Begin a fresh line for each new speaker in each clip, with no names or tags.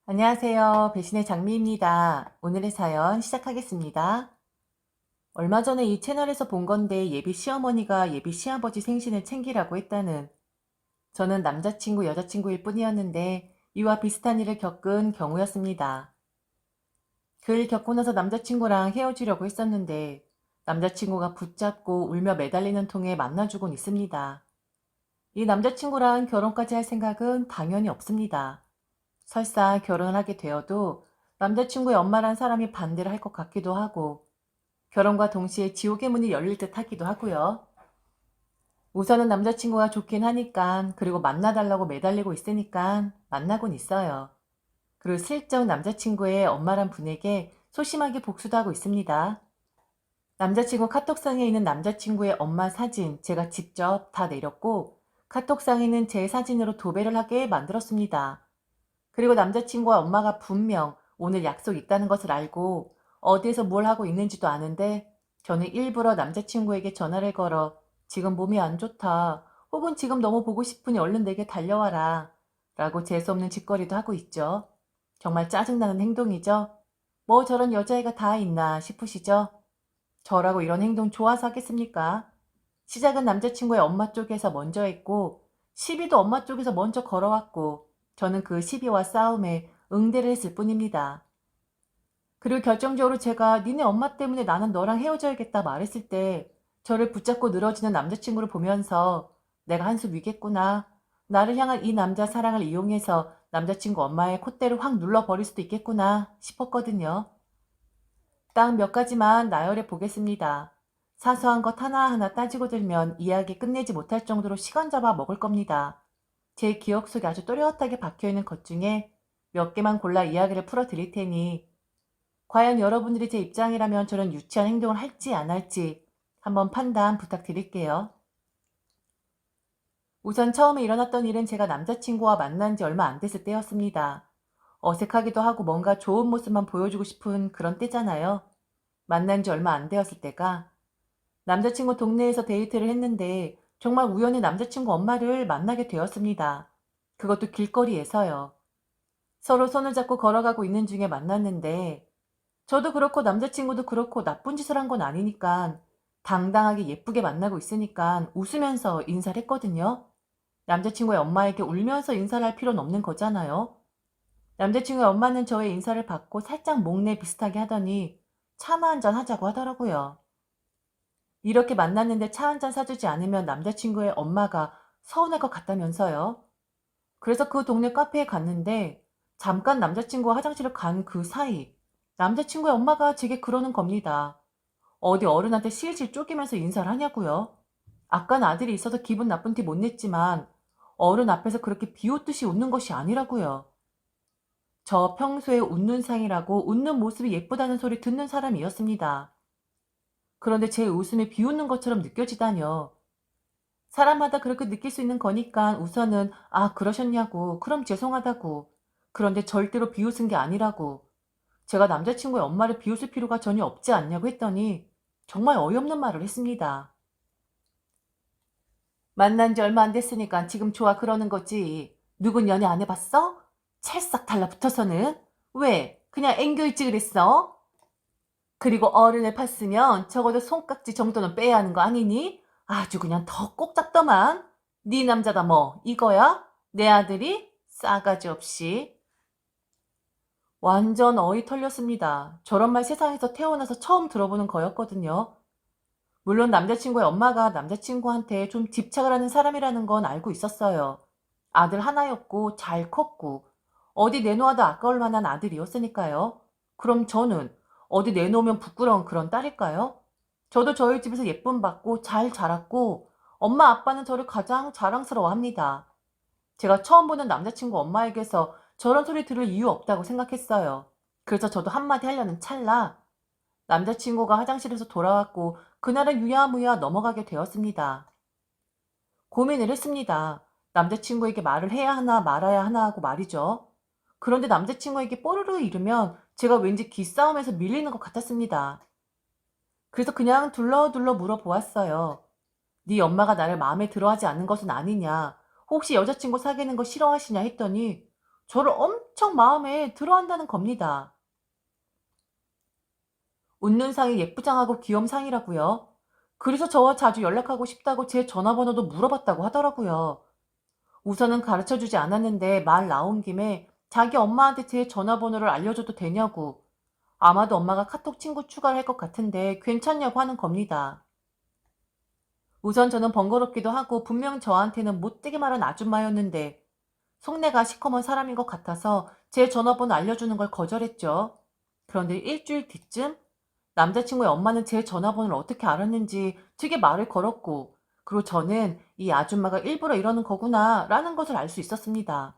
안녕하세요. 배신의 장미입니다. 오늘의 사연 시작하겠습니다. 얼마 전에 이 채널에서 본 건데 예비 시어머니가 예비 시아버지 생신을 챙기라고 했다는. 저는 남자친구, 여자친구일 뿐이었는데 이와 비슷한 일을 겪은 경우였습니다. 그 일 겪고 나서 남자친구랑 헤어지려고 했었는데 남자친구가 붙잡고 울며 매달리는 통에 만나주곤 있습니다. 이 남자친구랑 결혼까지 할 생각은 당연히 없습니다. 설사 결혼을 하게 되어도 남자친구의 엄마란 사람이 반대를 할 것 같기도 하고 결혼과 동시에 지옥의 문이 열릴 듯 하기도 하고요. 우선은 남자친구가 좋긴 하니까 그리고 만나달라고 매달리고 있으니까 만나곤 있어요. 그리고 슬쩍 남자친구의 엄마란 분에게 소심하게 복수도 하고 있습니다. 남자친구 카톡상에 있는 남자친구의 엄마 사진 제가 직접 다 내렸고 카톡상에는 제 사진으로 도배를 하게 만들었습니다. 그리고 남자친구와 엄마가 분명 오늘 약속 있다는 것을 알고 어디에서 뭘 하고 있는지도 아는데 저는 일부러 남자친구에게 전화를 걸어 지금 몸이 안 좋다 혹은 지금 너무 보고 싶으니 얼른 내게 달려와라 라고 재수없는 짓거리도 하고 있죠. 정말 짜증나는 행동이죠. 뭐 저런 여자애가 다 있나 싶으시죠? 저라고 이런 행동 좋아서 하겠습니까? 시작은 남자친구의 엄마 쪽에서 먼저 했고 시비도 엄마 쪽에서 먼저 걸어왔고 저는 그 시비와 싸움에 응대를 했을 뿐입니다. 그리고 결정적으로 제가 니네 엄마 때문에 나는 너랑 헤어져야겠다 말했을 때 저를 붙잡고 늘어지는 남자친구를 보면서 내가 한수 위겠구나. 나를 향한 이 남자 사랑을 이용해서 남자친구 엄마의 콧대를 확 눌러버릴 수도 있겠구나 싶었거든요. 딱 몇 가지만 나열해 보겠습니다. 사소한 것 하나하나 따지고 들면 이야기 끝내지 못할 정도로 시간 잡아 먹을 겁니다. 제 기억 속에 아주 또렷하게 박혀있는 것 중에 몇 개만 골라 이야기를 풀어드릴 테니 과연 여러분들이 제 입장이라면 저런 유치한 행동을 할지 안 할지 한번 판단 부탁드릴게요. 우선 처음에 일어났던 일은 제가 남자친구와 만난 지 얼마 안 됐을 때였습니다. 어색하기도 하고 뭔가 좋은 모습만 보여주고 싶은 그런 때잖아요. 만난 지 얼마 안 되었을 때가 남자친구 동네에서 데이트를 했는데 정말 우연히 남자친구 엄마를 만나게 되었습니다. 그것도 길거리에서요. 서로 손을 잡고 걸어가고 있는 중에 만났는데 저도 그렇고 남자친구도 그렇고 나쁜 짓을 한 건 아니니까 당당하게 예쁘게 만나고 있으니까 웃으면서 인사를 했거든요. 남자친구의 엄마에게 울면서 인사를 할 필요는 없는 거잖아요. 남자친구의 엄마는 저의 인사를 받고 살짝 목례 비슷하게 하더니 차나 한잔 하자고 하더라고요. 이렇게 만났는데 차 한잔 사주지 않으면 남자친구의 엄마가 서운할 것 같다면서요. 그래서 그 동네 카페에 갔는데 잠깐 남자친구가 화장실을 간 그 사이 남자친구의 엄마가 제게 그러는 겁니다. 어디 어른한테 실실 쪼개면서 인사를 하냐고요. 아깐 아들이 있어서 기분 나쁜 티 못 냈지만 어른 앞에서 그렇게 비웃듯이 웃는 것이 아니라고요. 저 평소에 웃는 상이라고 웃는 모습이 예쁘다는 소리 듣는 사람이었습니다. 그런데 제 웃음이 비웃는 것처럼 느껴지다뇨. 사람마다 그렇게 느낄 수 있는 거니까 우선은 아 그러셨냐고 그럼 죄송하다고 그런데 절대로 비웃은 게 아니라고 제가 남자친구의 엄마를 비웃을 필요가 전혀 없지 않냐고 했더니 정말 어이없는 말을 했습니다. 만난 지 얼마 안 됐으니까 지금 좋아 그러는 거지. 누군 연애 안 해봤어? 찰싹 달라붙어서는 왜 그냥 앵겨있지 그랬어? 그리고 어른을 팠으면 적어도 손깍지 정도는 빼야 하는 거 아니니? 아주 그냥 더 꼭 잡더만. 네 남자다 뭐 이거야? 내 아들이? 싸가지 없이. 완전 어이 털렸습니다. 저런 말 세상에서 태어나서 처음 들어보는 거였거든요. 물론 남자친구의 엄마가 남자친구한테 좀 집착을 하는 사람이라는 건 알고 있었어요. 아들 하나였고 잘 컸고 어디 내놓아도 아까울 만한 아들이었으니까요. 그럼 저는 어디 내놓으면 부끄러운 그런 딸일까요? 저도 저희 집에서 예쁨 받고 잘 자랐고 엄마 아빠는 저를 가장 자랑스러워합니다. 제가 처음 보는 남자친구 엄마에게서 저런 소리 들을 이유 없다고 생각했어요. 그래서 저도 한마디 하려는 찰나 남자친구가 화장실에서 돌아왔고 그날은 유야무야 넘어가게 되었습니다. 고민을 했습니다. 남자친구에게 말을 해야 하나 말아야 하나 하고 말이죠. 그런데 남자친구에게 뽀르르 이르면 제가 왠지 기싸움에서 밀리는 것 같았습니다. 그래서 그냥 둘러둘러 물어보았어요. 네 엄마가 나를 마음에 들어하지 않는 것은 아니냐? 혹시 여자친구 사귀는 거 싫어하시냐 했더니 저를 엄청 마음에 들어한다는 겁니다. 웃는 상이 예쁘장하고 귀염상이라고요. 그래서 저와 자주 연락하고 싶다고 제 전화번호도 물어봤다고 하더라고요. 우선은 가르쳐주지 않았는데 말 나온 김에 자기 엄마한테 제 전화번호를 알려줘도 되냐고. 아마도 엄마가 카톡 친구 추가를 할 것 같은데 괜찮냐고 하는 겁니다. 우선 저는 번거롭기도 하고 분명 저한테는 못되게 말한 아줌마였는데 속내가 시커먼 사람인 것 같아서 제 전화번호 알려주는 걸 거절했죠. 그런데 일주일 뒤쯤 남자친구의 엄마는 제 전화번호를 어떻게 알았는지 되게 말을 걸었고, 그리고 저는 이 아줌마가 일부러 이러는 거구나 라는 것을 알 수 있었습니다.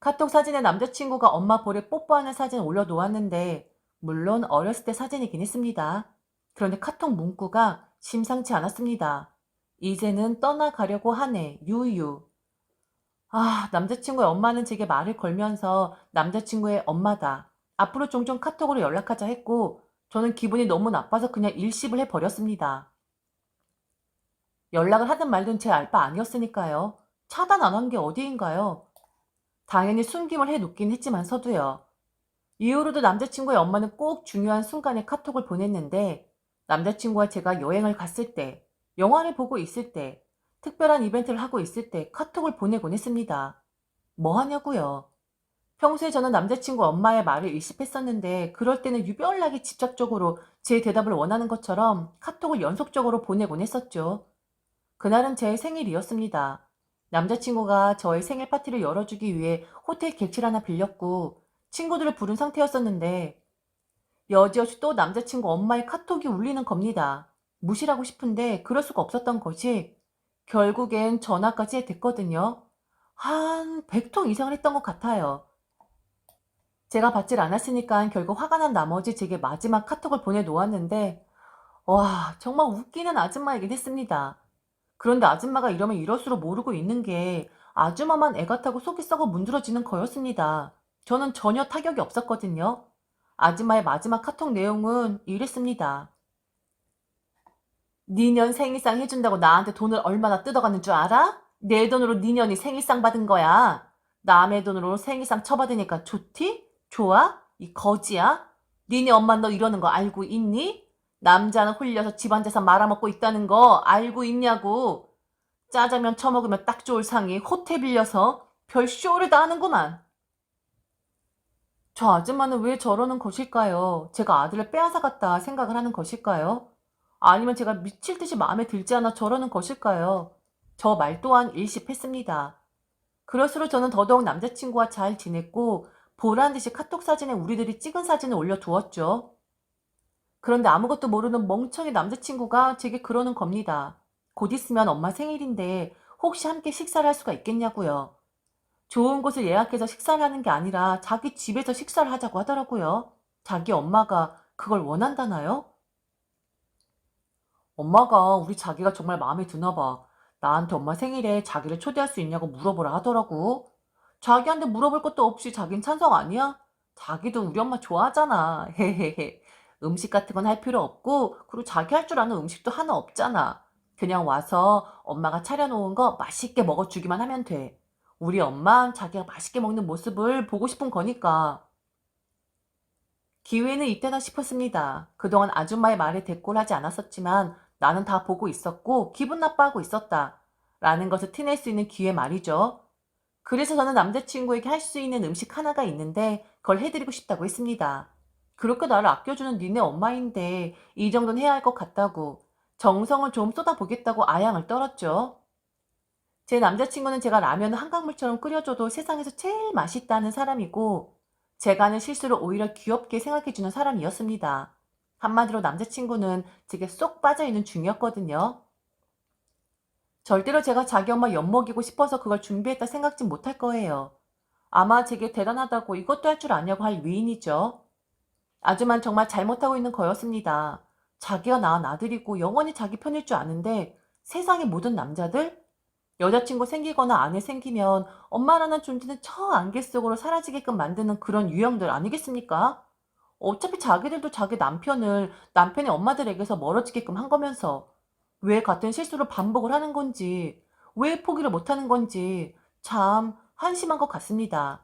카톡 사진에 남자친구가 엄마 볼에 뽀뽀하는 사진 올려놓았는데, 물론 어렸을 때 사진이긴 했습니다. 그런데 카톡 문구가 심상치 않았습니다. 이제는 떠나가려고 하네, 유유. 남자친구의 엄마는 제게 말을 걸면서 남자친구의 엄마다. 앞으로 종종 카톡으로 연락하자 했고, 저는 기분이 너무 나빠서 그냥 일십을 해버렸습니다. 연락을 하든 말든 제 알 바 아니었으니까요. 차단 안 한 게 어디인가요? 당연히 숨김을 해놓긴 했지만서도요. 이후로도 남자친구의 엄마는 꼭 중요한 순간에 카톡을 보냈는데, 남자친구와 제가 여행을 갔을 때, 영화를 보고 있을 때, 특별한 이벤트를 하고 있을 때 카톡을 보내곤 했습니다. 뭐 하냐고요? 평소에 저는 남자친구 엄마의 말을 일십했었는데 그럴 때는 유별나게 직접적으로 제 대답을 원하는 것처럼 카톡을 연속적으로 보내곤 했었죠. 그날은 제 생일이었습니다. 남자친구가 저의 생일 파티를 열어주기 위해 호텔 객실 하나 빌렸고 친구들을 부른 상태였었는데 여지없이 또 남자친구 엄마의 카톡이 울리는 겁니다. 무시하고 싶은데 그럴 수가 없었던 것이 결국엔 전화까지 됐거든요. 한 100통 이상을 했던 것 같아요. 제가 받질 않았으니까 결국 화가 난 나머지 제게 마지막 카톡을 보내놓았는데 와 정말 웃기는 아줌마이긴 했습니다. 그런데 아줌마가 이러면 이럴수록 모르고 있는 게 아줌마만 애가 타고 속이 썩어 문드러지는 거였습니다. 저는 전혀 타격이 없었거든요. 아줌마의 마지막 카톡 내용은 이랬습니다. 니년 생일상 해준다고 나한테 돈을 얼마나 뜯어가는 줄 알아? 내 돈으로 니년이 생일상 받은 거야. 남의 돈으로 생일상 쳐받으니까 좋디? 좋아? 이 거지야? 니네 엄마 너 이러는 거 알고 있니? 남자는 홀려서 집안 재산 말아먹고 있다는 거 알고 있냐고. 짜장면 처먹으면 딱 좋을 상이 호텔 빌려서 별 쇼를 다 하는구만. 저 아줌마는 왜 저러는 것일까요? 제가 아들을 빼앗아갔다 생각을 하는 것일까요? 아니면 제가 미칠 듯이 마음에 들지 않아 저러는 것일까요? 저 말 또한 일십했습니다. 그럴수록 저는 더더욱 남자친구와 잘 지냈고 보란 듯이 카톡 사진에 우리들이 찍은 사진을 올려두었죠. 그런데 아무것도 모르는 멍청이 남자친구가 제게 그러는 겁니다. 곧 있으면 엄마 생일인데 혹시 함께 식사를 할 수가 있겠냐고요. 좋은 곳을 예약해서 식사를 하는 게 아니라 자기 집에서 식사를 하자고 하더라고요. 자기 엄마가 그걸 원한다나요? 엄마가 우리 자기가 정말 마음에 드나 봐. 나한테 엄마 생일에 자기를 초대할 수 있냐고 물어보라 하더라고. 자기한테 물어볼 것도 없이 자긴 찬성 아니야? 자기도 우리 엄마 좋아하잖아. 헤헤헤. 음식 같은 건 할 필요 없고, 그리고 자기 할 줄 아는 음식도 하나 없잖아. 그냥 와서 엄마가 차려놓은 거 맛있게 먹어주기만 하면 돼. 우리 엄마 자기가 맛있게 먹는 모습을 보고 싶은 거니까. 기회는 이때다 싶었습니다. 그동안 아줌마의 말에 대꾸를 하지 않았었지만 나는 다 보고 있었고 기분 나빠하고 있었다. 라는 것을 티낼 수 있는 기회 말이죠. 그래서 저는 남자친구에게 할 수 있는 음식 하나가 있는데 그걸 해드리고 싶다고 했습니다. 그렇게 나를 아껴주는 니네 엄마인데 이 정도는 해야 할 것 같다고 정성을 좀 쏟아보겠다고 아양을 떨었죠. 제 남자친구는 제가 라면을 한강물처럼 끓여줘도 세상에서 제일 맛있다는 사람이고 제가 하는 실수를 오히려 귀엽게 생각해주는 사람이었습니다. 한마디로 남자친구는 제게 쏙 빠져있는 중이었거든요. 절대로 제가 자기 엄마 엿먹이고 싶어서 그걸 준비했다 생각진 못할 거예요. 아마 제게 대단하다고 이것도 할 줄 아냐고 할 위인이죠. 아주만 정말 잘못하고 있는 거였습니다. 자기가 낳은 아들이고 영원히 자기 편일 줄 아는데 세상의 모든 남자들? 여자친구 생기거나 아내 생기면 엄마라는 존재는 저 안개 속으로 사라지게끔 만드는 그런 유형들 아니겠습니까? 어차피 자기들도 자기 남편을 남편의 엄마들에게서 멀어지게끔 한 거면서 왜 같은 실수를 반복을 하는 건지, 왜 포기를 못 하는 건지 참 한심한 것 같습니다.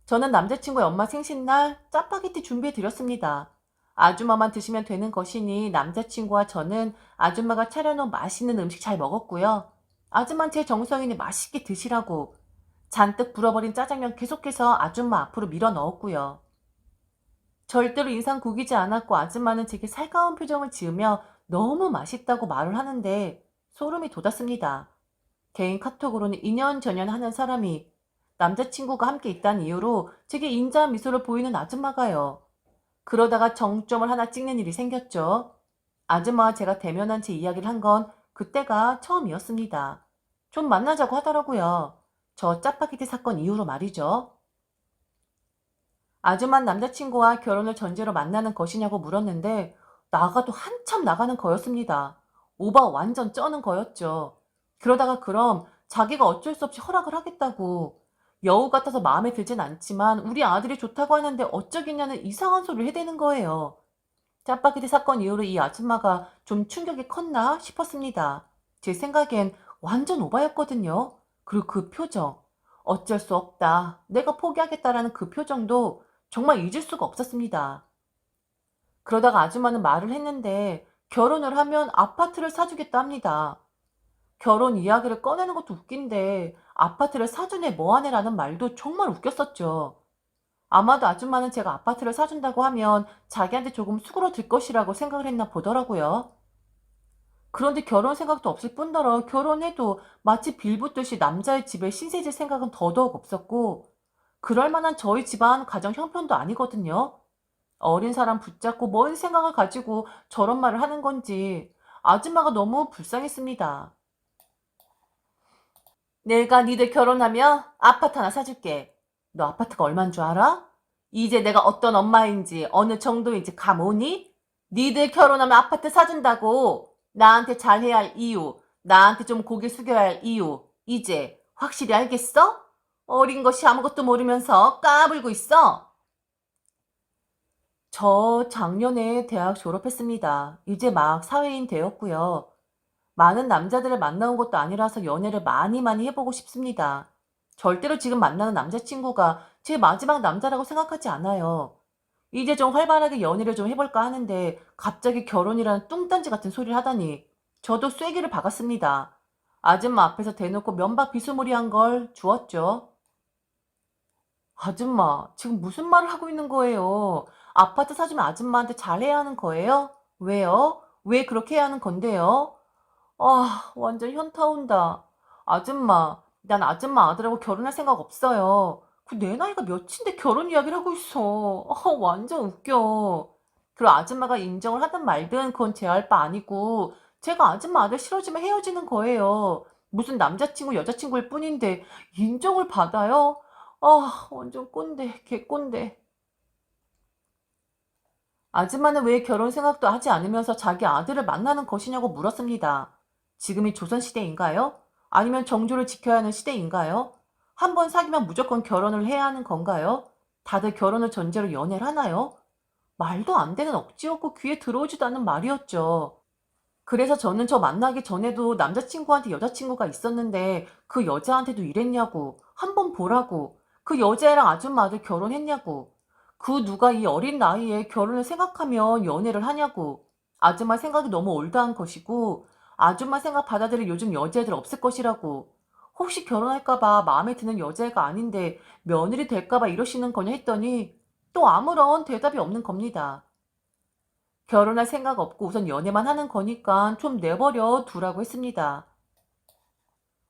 저는 남자친구의 엄마 생신날 짜파게티 준비해 드렸습니다. 아줌마만 드시면 되는 것이니 남자친구와 저는 아줌마가 차려놓은 맛있는 음식 잘 먹었고요. 아줌마는 제 정성이니 맛있게 드시라고 잔뜩 불어버린 짜장면 계속해서 아줌마 앞으로 밀어 넣었고요. 절대로 인상 구기지 않았고 아줌마는 제게 살가운 표정을 지으며 너무 맛있다고 말을 하는데 소름이 돋았습니다. 개인 카톡으로는 2년 전년 하는 사람이 남자친구가 함께 있다는 이유로 제게 인자한 미소를 보이는 아줌마가요. 그러다가 정점을 하나 찍는 일이 생겼죠. 아줌마와 제가 대면한 채 이야기를 한 건 그때가 처음이었습니다. 좀 만나자고 하더라고요. 저 짜파게티 사건 이후로 말이죠. 아줌마는 남자친구와 결혼을 전제로 만나는 것이냐고 물었는데 나가도 한참 나가는 거였습니다. 오바 완전 쩌는 거였죠. 그러다가 그럼 자기가 어쩔 수 없이 허락을 하겠다고 여우 같아서 마음에 들진 않지만 우리 아들이 좋다고 하는데 어쩌겠냐는 이상한 소리를 해대는 거예요. 짜파게티 사건 이후로 이 아줌마가 좀 충격이 컸나 싶었습니다. 제 생각엔 완전 오바였거든요. 그리고 그 표정. 어쩔 수 없다. 내가 포기하겠다라는 그 표정도 정말 잊을 수가 없었습니다. 그러다가 아줌마는 말을 했는데 결혼을 하면 아파트를 사주겠다 합니다. 결혼 이야기를 꺼내는 것도 웃긴데 아파트를 사주네 뭐하네라는 말도 정말 웃겼었죠. 아마도 아줌마는 제가 아파트를 사준다고 하면 자기한테 조금 수그러들 것이라고 생각을 했나 보더라고요. 그런데 결혼 생각도 없을 뿐더러 결혼해도 마치 빌붙듯이 남자의 집에 신세질 생각은 더더욱 없었고 그럴 만한 저희 집안 가정 형편도 아니거든요. 어린 사람 붙잡고 뭔 생각을 가지고 저런 말을 하는 건지 아줌마가 너무 불쌍했습니다. 내가 니들 결혼하면 아파트 하나 사줄게. 너 아파트가 얼만 줄 알아? 이제 내가 어떤 엄마인지 어느 정도인지 감 오니? 니들 결혼하면 아파트 사준다고. 나한테 잘해야 할 이유, 나한테 좀 고개 숙여야 할 이유, 이제 확실히 알겠어? 어린 것이 아무것도 모르면서 까불고 있어. 저 작년에 대학 졸업했습니다. 이제 막 사회인 되었고요. 많은 남자들을 만나온 것도 아니라서 연애를 많이 많이 해보고 싶습니다. 절대로 지금 만나는 남자친구가 제 마지막 남자라고 생각하지 않아요. 이제 좀 활발하게 연애를 좀 해볼까 하는데 갑자기 결혼이라는 뚱딴지 같은 소리를 하다니 저도 쐐기를 박았습니다. 아줌마 앞에서 대놓고 면박 비스무리한 걸 주었죠. 아줌마, 지금 무슨 말을 하고 있는 거예요? 아파트 사주면 아줌마한테 잘해야 하는 거예요? 왜요? 왜 그렇게 해야 하는 건데요? 아, 완전 현타 온다. 아줌마, 난 아줌마 아들하고 결혼할 생각 없어요. 그 내 나이가 몇인데 결혼 이야기를 하고 있어. 완전 웃겨. 그리고 아줌마가 인정을 하든 말든 그건 제 할 바 아니고 제가 아줌마 아들 싫어지면 헤어지는 거예요. 무슨 남자친구, 여자친구일 뿐인데 인정을 받아요? 아, 완전 꼰대, 개꼰대. 아줌마는 왜 결혼 생각도 하지 않으면서 자기 아들을 만나는 것이냐고 물었습니다. 지금이 조선시대인가요? 아니면 정조를 지켜야 하는 시대인가요? 한 번 사귀면 무조건 결혼을 해야 하는 건가요? 다들 결혼을 전제로 연애를 하나요? 말도 안 되는 억지였고 귀에 들어오지도 않는 말이었죠. 그래서 저는 저 만나기 전에도 남자친구한테 여자친구가 있었는데 그 여자한테도 이랬냐고, 한 번 보라고, 그 여자애랑 아줌마 아들 결혼했냐고, 그 누가 이 어린 나이에 결혼을 생각하면 연애를 하냐고, 아줌마 생각이 너무 올드한 것이고, 아줌마 생각 받아들일 요즘 여자애들 없을 것이라고, 혹시 결혼할까봐 마음에 드는 여자애가 아닌데 며느리 될까봐 이러시는 거냐 했더니 또 아무런 대답이 없는 겁니다. 결혼할 생각 없고 우선 연애만 하는 거니까 좀 내버려 두라고 했습니다.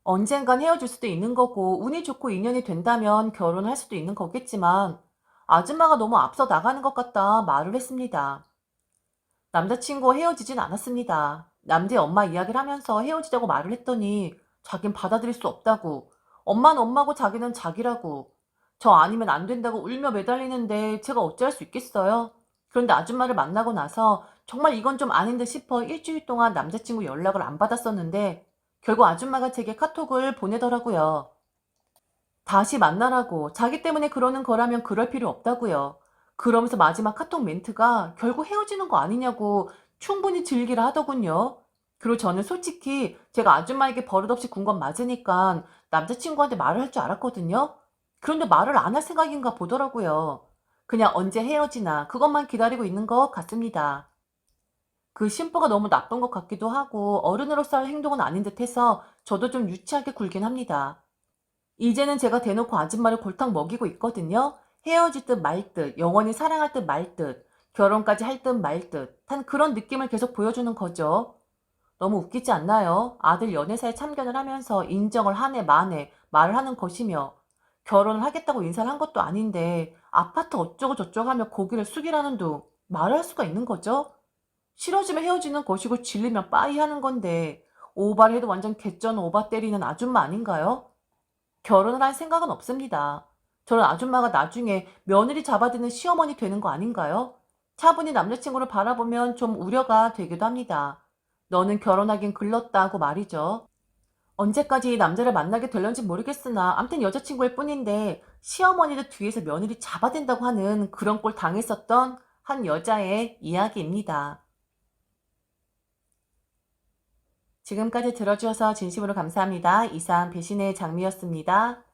언젠간 헤어질 수도 있는 거고 운이 좋고 인연이 된다면 결혼할 수도 있는 거겠지만 아줌마가 너무 앞서 나가는 것 같다 말을 했습니다. 남자친구와 헤어지진 않았습니다. 남자의 엄마 이야기를 하면서 헤어지자고 말을 했더니 자긴 받아들일 수 없다고 엄마는 엄마고 자기는 자기라고 저 아니면 안 된다고 울며 매달리는데 제가 어찌할 수 있겠어요? 그런데 아줌마를 만나고 나서 정말 이건 좀 아닌 듯 싶어 일주일 동안 남자친구 연락을 안 받았었는데 결국 아줌마가 제게 카톡을 보내더라고요. 다시 만나라고 자기 때문에 그러는 거라면 그럴 필요 없다고요. 그러면서 마지막 카톡 멘트가 결국 헤어지는 거 아니냐고 충분히 즐기라 하더군요. 그리고 저는 솔직히 제가 아줌마에게 버릇없이 군 건 맞으니까 남자친구한테 말을 할 줄 알았거든요. 그런데 말을 안 할 생각인가 보더라고요. 그냥 언제 헤어지나 그것만 기다리고 있는 것 같습니다. 그 심보가 너무 나쁜 것 같기도 하고 어른으로서 할 행동은 아닌 듯해서 저도 좀 유치하게 굴긴 합니다. 이제는 제가 대놓고 아줌마를 골탕 먹이고 있거든요. 헤어질 듯 말 듯, 영원히 사랑할 듯 말 듯, 결혼까지 할 듯 말 듯, 한 그런 느낌을 계속 보여주는 거죠. 너무 웃기지 않나요? 아들 연애사에 참견을 하면서 인정을 하네 마네 말을 하는 것이며 결혼을 하겠다고 인사를 한 것도 아닌데 아파트 어쩌고 저쩌고 하며 고개를 숙이라는 둥 말을 할 수가 있는 거죠? 싫어지면 헤어지는 것이고 질리면 빠이 하는 건데 오바를 해도 완전 개쩌는 오바 때리는 아줌마 아닌가요? 결혼을 할 생각은 없습니다. 저런 아줌마가 나중에 며느리 잡아드는 시어머니 되는 거 아닌가요? 차분히 남자친구를 바라보면 좀 우려가 되기도 합니다. 너는 결혼하긴 글렀다 하고 말이죠. 언제까지 남자를 만나게 될런지 모르겠으나 암튼 여자친구일 뿐인데 시어머니를 뒤에서 며느리 잡아댄다고 하는 그런 꼴 당했었던 한 여자의 이야기입니다. 지금까지 들어주셔서 진심으로 감사합니다. 이상 배신의 장미였습니다.